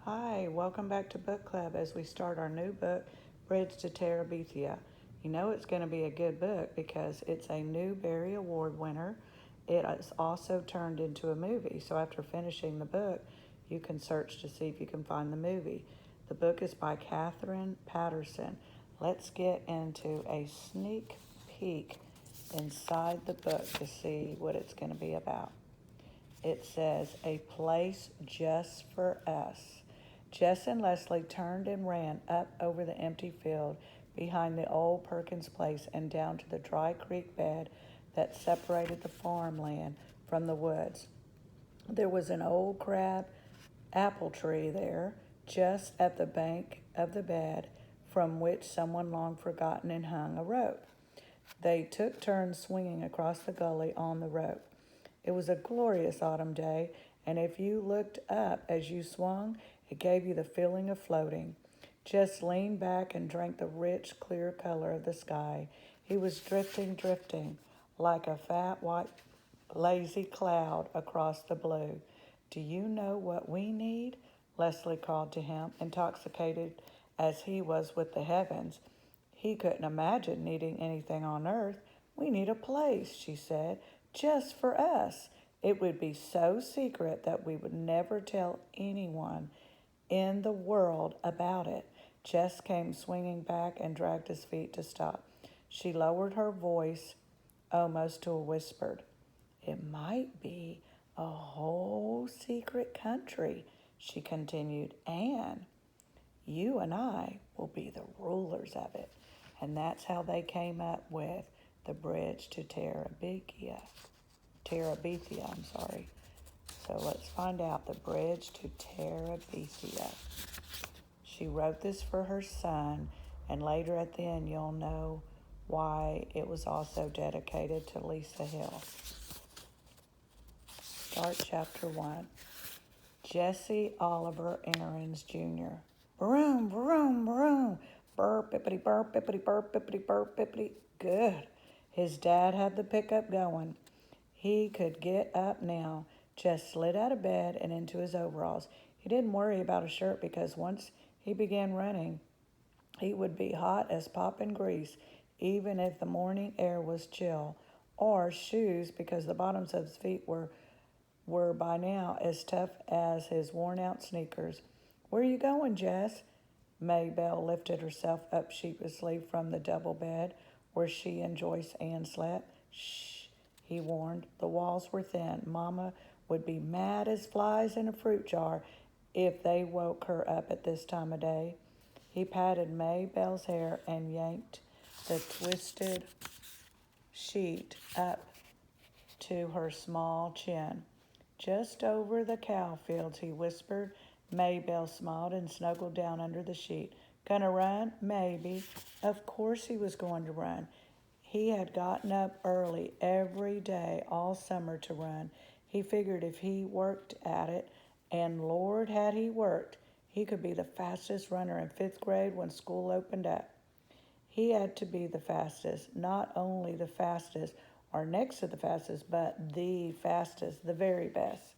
Hi, welcome back to Book Club as we start our new book, Bridge to Terabithia. You know it's going to be a good book because it's a Newbery Award winner. It is also turned into a movie, so after finishing the book, you can search to see if you can find the movie. The book is by Catherine Patterson. Let's get into a sneak peek inside the book to see what it's going to be about. It says, "A place just for us." Jess and Leslie turned and ran up over the empty field behind the old Perkins place and down to the dry creek bed that separated the farmland from the woods. There was an old crab apple tree there, just at the bank of the bed, from which someone long forgotten and hung a rope. They took turns swinging across the gully on the rope. It was a glorious autumn day, and if you looked up as you swung, it gave you the feeling of floating. Just leaned back and drank the rich, clear color of the sky. He was drifting, like a fat, white, lazy cloud across the blue. "Do you know what we need?" Leslie called to him, intoxicated as he was with the heavens. He couldn't imagine needing anything on earth. "We need a place," she said, "just for us. It would be so secret that we would never tell anyone in the world about it." Jess came swinging back and dragged his feet to stop. She lowered her voice almost to a whisper. "It might be a whole secret country," she continued, "and you and I will be the rulers of it." And that's how they came up with the bridge to Terabithia. Terabithia, I'm sorry. So let's find out the bridge to Terabithia. She wrote this for her son, and later at the end you'll know why it was also dedicated to Lisa Hill. Start chapter 1. Jesse Oliver Aarons Jr. Broom, broom, broom. Burp, bippity, burp, bippity, burp, bippity, burp, bippity. Good. His dad had the pickup going. He could get up now. Just slid out of bed and into his overalls. He didn't worry about a shirt because once he began running, he would be hot as popping grease, even if the morning air was chill, or shoes because the bottoms of his feet were by now as tough as his worn-out sneakers. "Where you going, Jess?" Maybelle lifted herself up sheepishly from the double bed where she and Joyce Ann slept. "Shh," he warned. The walls were thin. Mama would be mad as flies in a fruit jar if they woke her up at this time of day. He patted Maybelle's hair and yanked the twisted sheet up to her small chin. "Just over the cow fields," he whispered. Maybelle smiled and snuggled down under the sheet. "Gonna run?" "Maybe." Of course he was going to run. He had gotten up early every day all summer to run. He figured if he worked at it, and Lord had he worked, he could be the fastest runner in 5th grade when school opened up. He had to be the fastest, not only the fastest or next to the fastest, but the fastest, the very best.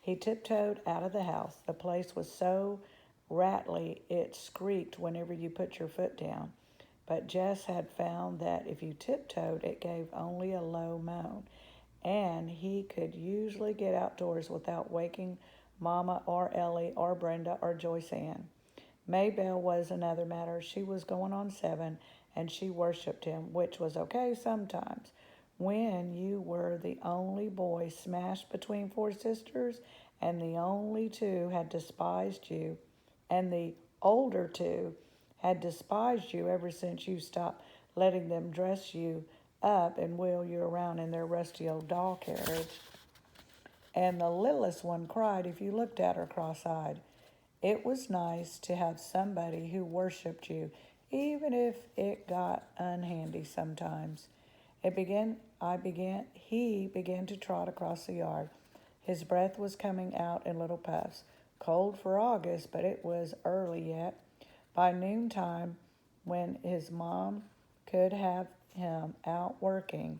He tiptoed out of the house. The place was so rattly it squeaked whenever you put your foot down. But Jess had found that if you tiptoed, it gave only a low moan, and he could usually get outdoors without waking Mama or Ellie or Brenda or Joyce Ann. Maybelle was another matter. She was going on 7, and she worshipped him, which was okay sometimes. When you were the only boy smashed between 4 sisters, and the only 2 had despised you, and the older 2 had despised you ever since you stopped letting them dress you up and wheel you around in their rusty old doll carriage. And the littlest one cried if you looked at her cross-eyed. It was nice to have somebody who worshipped you, even if it got unhandy sometimes. He began to trot across the yard. His breath was coming out in little puffs. Cold for August, but it was early yet. By noontime, when his mom could have him out working,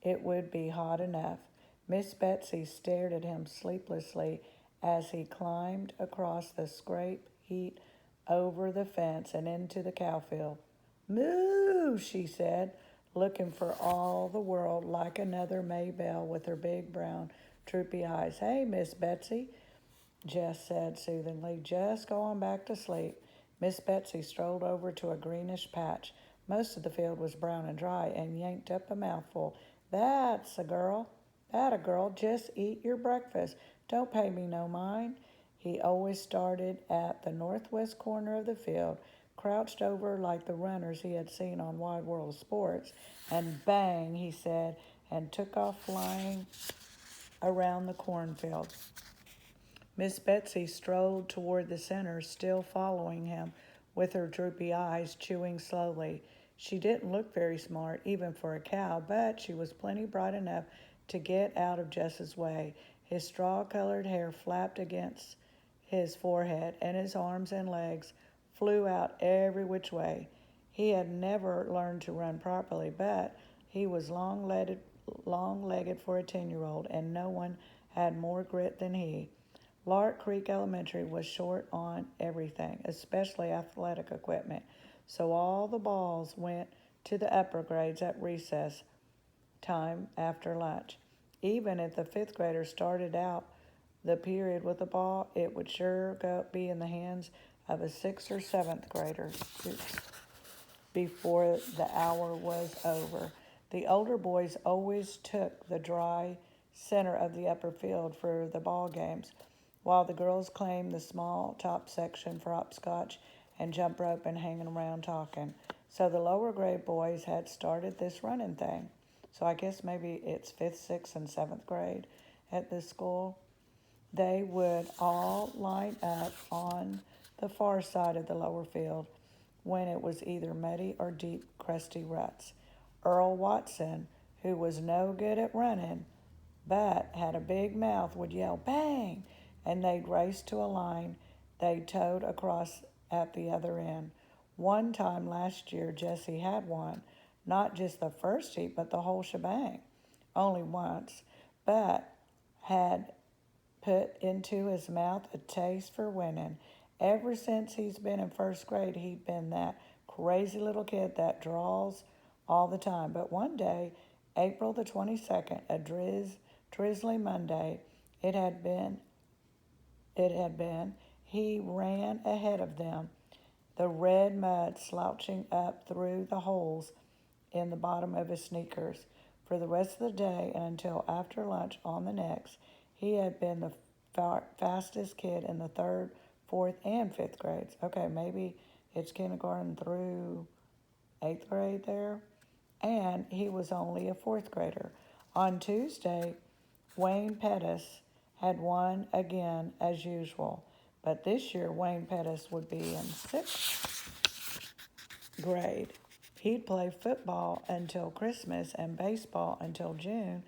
it would be hot enough. Miss Betsy stared at him sleeplessly as he climbed across the scrape heat over the fence and into the cow field. Moo, she said, looking for all the world like another Maybelle with her big brown droopy eyes. Hey, Miss Betsy, Jess said soothingly, just go on back to sleep. Miss Betsy strolled over to a greenish patch. Most of the field was brown and dry, and yanked up a mouthful. That's a girl. That a girl. Just eat your breakfast. Don't pay me no mind. He always started at the northwest corner of the field, crouched over like the runners he had seen on Wide World of Sports, and bang, he said, and took off flying around the cornfield. Miss Betsy strolled toward the center, still following him with her droopy eyes, chewing slowly. She didn't look very smart, even for a cow, but she was plenty bright enough to get out of Jess's way. His straw-colored hair flapped against his forehead, and his arms and legs flew out every which way. He had never learned to run properly, but he was long-legged for a 10-year-old, and no one had more grit than he. Lark Creek Elementary was short on everything, especially athletic equipment, so all the balls went to the upper grades at recess time after lunch. Even if the fifth graders started out the period with a ball, it would sure be in the hands of a sixth or seventh grader before the hour was over. The older boys always took the dry center of the upper field for the ball games, while the girls claimed the small top section for hopscotch and jump rope and hanging around talking. So the lower grade boys had started this running thing. So I guess maybe it's 5th, 6th, and 7th grade at this school. They would all line up on the far side of the lower field when it was either muddy or deep, crusty ruts. Earl Watson, who was no good at running, but had a big mouth, would yell, "Bang!" and they'd race to a line they towed across at the other end. One time last year, Jesse had won, not just the first heat, but the whole shebang. Only once, but had put into his mouth a taste for winning. Ever since he's been in first grade, he'd been that crazy little kid that draws all the time. But one day, April the 22nd, a drizzly Monday, it had been, he ran ahead of them, the red mud slouching up through the holes in the bottom of his sneakers. For the rest of the day and until after lunch on the next, he had been the fastest kid in the 3rd, 4th, and 5th grades. Okay, maybe it's kindergarten through 8th grade there. And he was only a 4th grader. On Tuesday, Wayne Pettis had won again as usual. But this year, Wayne Pettis would be in 6th grade. He'd play football until Christmas and baseball until June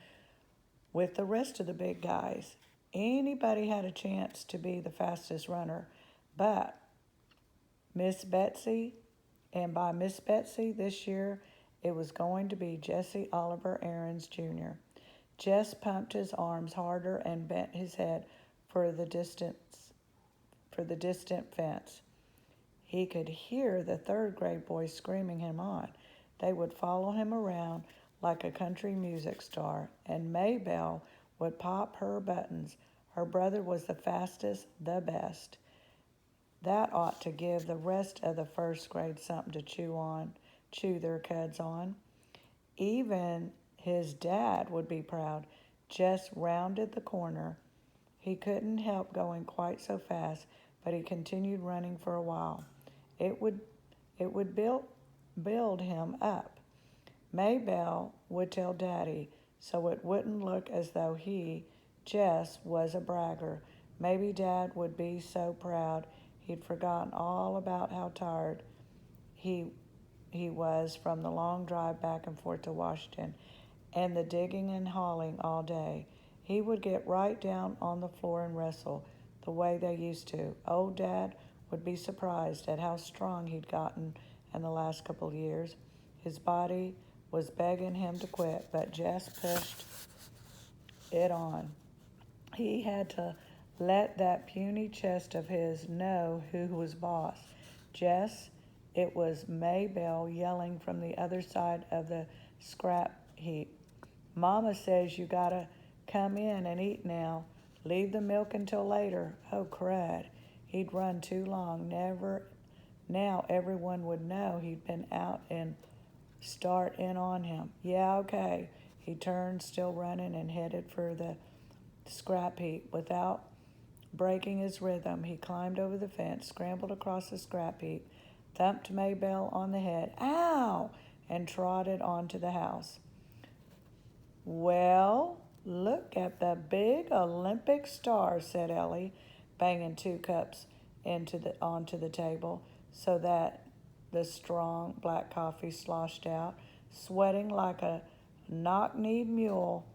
with the rest of the big guys. Anybody had a chance to be the fastest runner, but Miss Betsy, and by Miss Betsy this year, it was going to be Jesse Oliver Aarons Jr. Jess pumped his arms harder and bent his head for the distant fence. He could hear the 3rd grade boys screaming him on. They would follow him around like a country music star, and Maybelle would pop her buttons. Her brother was the fastest, the best. That ought to give the rest of the 1st grade something to chew their cuds on. Even his dad would be proud. Jess rounded the corner. He couldn't help going quite so fast, but he continued running for a while. It would build him up. Maybelle would tell Daddy, so it wouldn't look as though he, Jess, was a bragger. Maybe Dad would be so proud he'd forgotten all about how tired he was from the long drive back and forth to Washington and the digging and hauling all day. He would get right down on the floor and wrestle the way they used to. Old Dad would be surprised at how strong he'd gotten in the last couple of years. His body was begging him to quit, but Jess pushed it on. He had to Let that puny chest of his know who was boss. Jess, it was Maybelle yelling from the other side of the scrap heap. Mama says you gotta come in and eat now. Leave the milk until later. Oh, crud. He'd run too long. Now everyone would know he'd been out and start in on him. Yeah, okay. He turned, still running, and headed for the scrap heap. Without breaking his rhythm, he climbed over the fence, scrambled across the scrap heap, thumped Maybelle on the head, ow, and trotted onto the house. Well, look at the big Olympic star, said Ellie, banging 2 cups onto the table so that the strong black coffee sloshed out, sweating like a knock-kneed mule.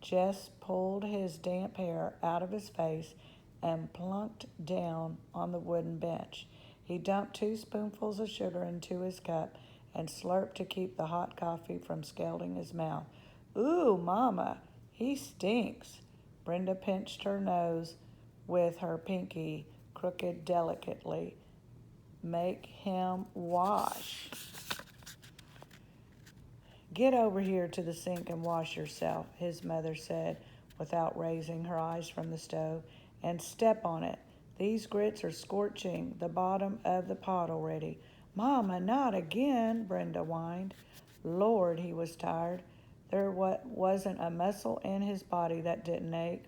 Jess pulled his damp hair out of his face and plunked down on the wooden bench. He dumped 2 spoonfuls of sugar into his cup and slurped to keep the hot coffee from scalding his mouth. Ooh, Mama, he stinks. Brenda pinched her nose with her pinky, crooked delicately. Make him wash. Get over here to the sink and wash yourself, his mother said without raising her eyes from the stove, and step on it. These grits are scorching the bottom of the pot already. Mama, not again, Brenda whined. Lord, he was tired. There wasn't a muscle in his body that didn't ache.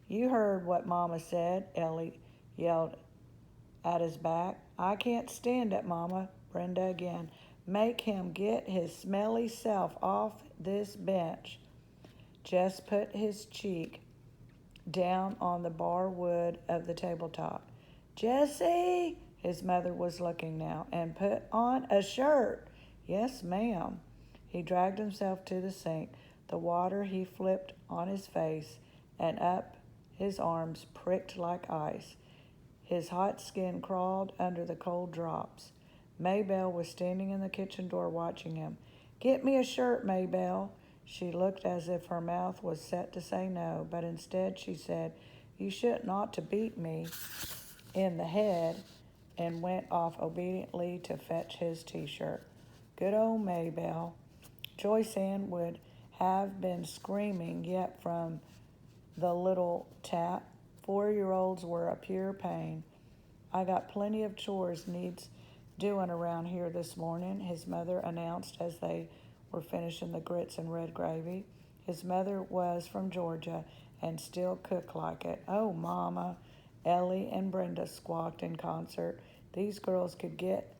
You heard what Mama said, Ellie yelled at his back. I can't stand it, Mama, Brenda again. Make him get his smelly self off this bench. Jess put his cheek down on the bar wood of the tabletop. Jessie, his mother was looking now, and put on a shirt. Yes, ma'am. He dragged himself to the sink. The water he flipped on his face and up his arms pricked like ice. His hot skin crawled under the cold drops. Maybelle was standing in the kitchen door watching him. Get me a shirt, Maybelle. She looked as if her mouth was set to say no, but instead she said, You shouldn't ought to beat me in the head, and went off obediently to fetch his t-shirt. Good old Maybelle. Joyce Ann would have been screaming yet from the little tap. 4-year-olds were a pure pain. I got plenty of chores needs doing around here this morning, his mother announced as they were finishing the grits and red gravy. His mother was from Georgia and still cooked like it. Oh, Mama, Ellie and Brenda squawked in concert. These girls could get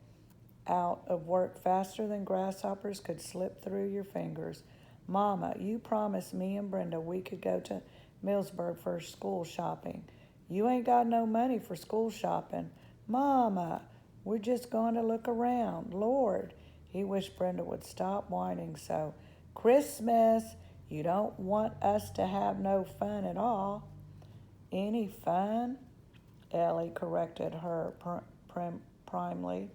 out of work faster than grasshoppers could slip through your fingers. Mama, you promised me and Brenda we could go to Millsburg for school shopping. You ain't got no money for school shopping. Mama, we're just going to look around. Lord, he wished Brenda would stop whining so. Christmas, you don't want us to have no fun at all. Any fun? Ellie corrected her primly.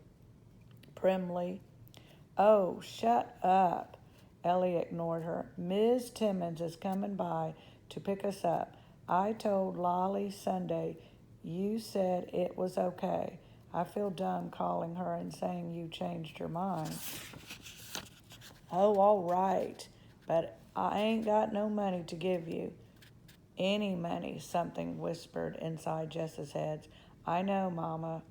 Oh, shut up. Ellie ignored her. Ms. Timmons is coming by to pick us up. I told Lolli Sunday you said it was okay. I feel dumb calling her and saying you changed your mind. Oh, all right, but I ain't got no money to give you. Any money, something whispered inside Jess's head. I know, Mama.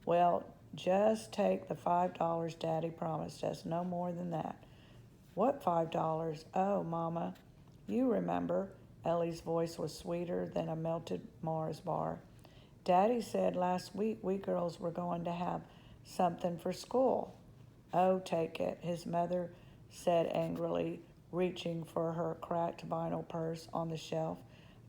Well, just take the $5 Daddy promised us, no more than that. What $5? Oh, Mama, you remember. Ellie's voice was sweeter than a melted Mars bar. Daddy said last week we girls were going to have something for school. Oh, take it, his mother said angrily, reaching for her cracked vinyl purse on the shelf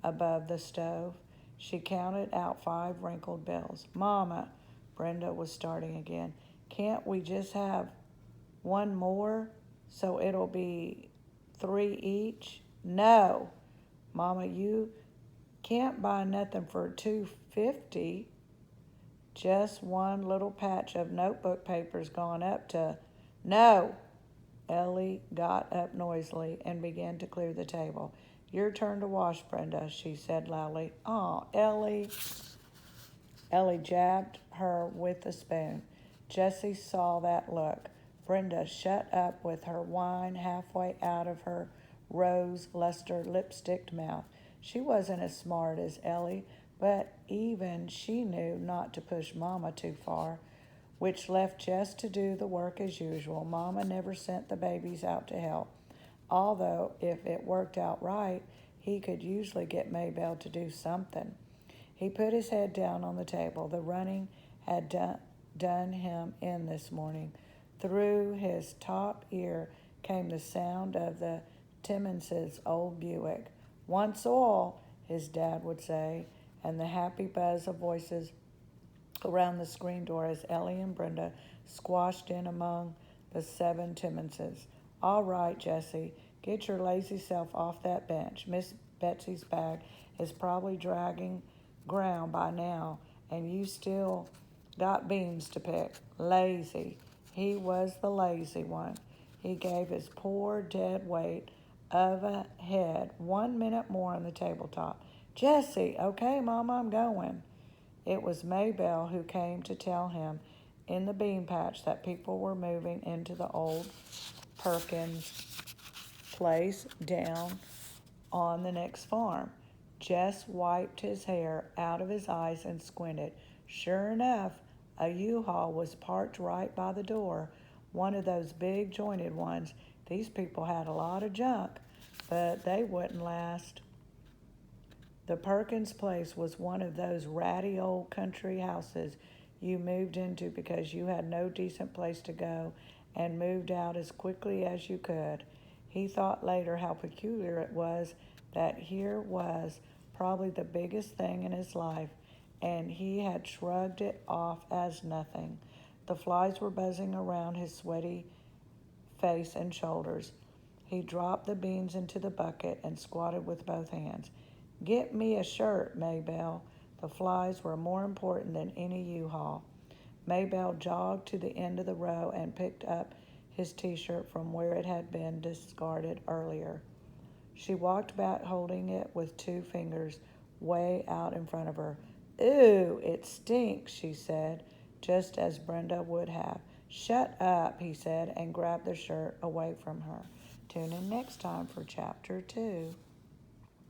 above the stove. She counted out 5 wrinkled bills. Mama, Brenda was starting again. Can't we just have one more so it'll be 3 each? No. Mama, you can't buy nothing for $2.50. Just one little patch of notebook paper's gone up to... No. Ellie got up noisily and began to clear the table. Your turn to wash, Brenda, she said loudly. Aw, Ellie. Ellie jabbed her with the spoon. Jessie saw that look. Brenda shut up with her wine halfway out of her rose-luster lipsticked mouth. She wasn't as smart as Ellie, but even she knew not to push Mama too far, which left Jess to do the work as usual. Mama never sent the babies out to help, although if it worked out right, he could usually get Maybelle to do something. He put his head down on the table. The running had done him in this morning. Through his top ear came the sound of the Timmonses' old Buick. Once oil, his dad would say, and the happy buzz of voices around the screen door as Ellie and Brenda squashed in among the 7 Timmonses. All right, Jessie, get your lazy self off that bench. Miss Betsy's bag is probably dragging ground by now, and you still got beans to pick. Lazy. He was the lazy one. He gave his poor dead weight of a head 1 minute more on the tabletop. Jessie, okay, Mama, I'm going. It was Maybelle who came to tell him in the bean patch that people were moving into the old Perkins place down on the next farm. Jess wiped his hair out of his eyes and squinted. Sure enough, a U-Haul was parked right by the door, one of those big jointed ones. These people had a lot of junk, but they wouldn't last. The Perkins place was one of those ratty old country houses you moved into because you had no decent place to go and moved out as quickly as you could. He thought later how peculiar it was that here was probably the biggest thing in his life, and he had shrugged it off as nothing. The flies were buzzing around his sweaty face and shoulders. He dropped the beans into the bucket and squatted with both hands. Get me a shirt, Maybelle. The flies were more important than any U-Haul. Maybelle jogged to the end of the row and picked up his t-shirt from where it had been discarded earlier. She walked back holding it with 2 fingers way out in front of her. Ooh, it stinks, she said, just as Brenda would have. Shut up, he said, and grabbed the shirt away from her. Tune in next time for Chapter 2.